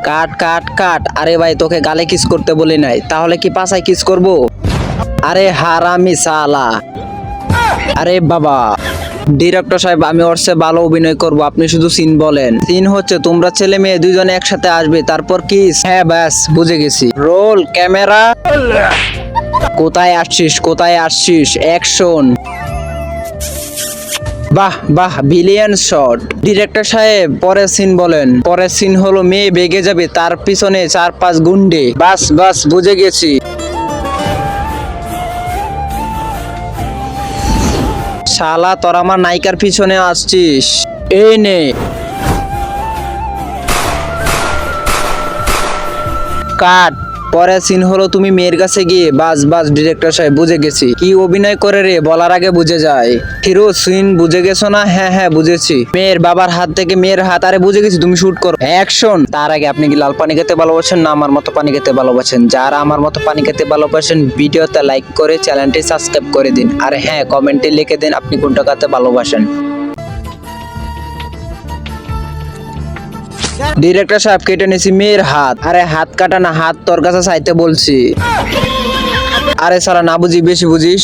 কাট কাট কাট। আরে ভাই তোকে গালে কিস করতে বলি নাই, তাহলে কি পাছায় কিস করব? আরে হারামি সালা। আরে বাবা ডিরেক্টর সাহেব, আমি ওর চেয়ে ভালো অভিনয় করব, আপনি শুধু সিন বলেন। সিন হচ্ছে তোমরা ছেলে মেয়ে দুইজনে একসাথে আসবে, তারপর কিস। হ্যাঁ ব্যাস বুঝে গেছি। Roll camera. কোথায় আসছিস, কোথায় আসছিস, অ্যাকশন। বাহ বাহ, বিলিয়ন শট। ডিরেক্টর সাহেব পরের সিন বলেন। পরের সিন হলো মেয়ে বেগে যাবে, তার পিছনে 4-5 গুন্ডে। বাস বাস বুঝে গেছি। শালা তোর আমার নায়িকার পিছনে আসছিস, এই নে। কাট। পরের সিন হলো তুমি মেয়ের কাছে গিয়ে। বাস বাস ডিরেক্টর সাহেব বুঝে গেছি। কি অভিনয় করে রে, বলার আগে বুঝে যায়। হিরো সিন বুঝে গেছো না? হ্যাঁ হ্যাঁ বুঝেছি। মেয়ের বাবার হাত থেকে মেয়ের হাত। আরে বুঝে গেছি, তুমি শুট করো, অ্যাকশন। তার আগে আপনি কি লাল পানি খেতে ভালোবাসেন না আমার মতো পানি খেতে ভালোবাসেন? যারা আমার মতো পানি খেতে ভালোবাসেন ভিডিওতে লাইক করে চ্যানেলটি সাবস্ক্রাইব করে দিন, আর হ্যাঁ কমেন্টে লিখে দিন আপনি কোনটা খেতে ভালোবাসেন। ডিরেক্টর সাহেব কেটে নিছি মেয়ের হাত। আরে হাত কাটা না, হাত তোর কাছে চাইতে বলছি। আরে সারা না বুঝি বেশি বুঝিস।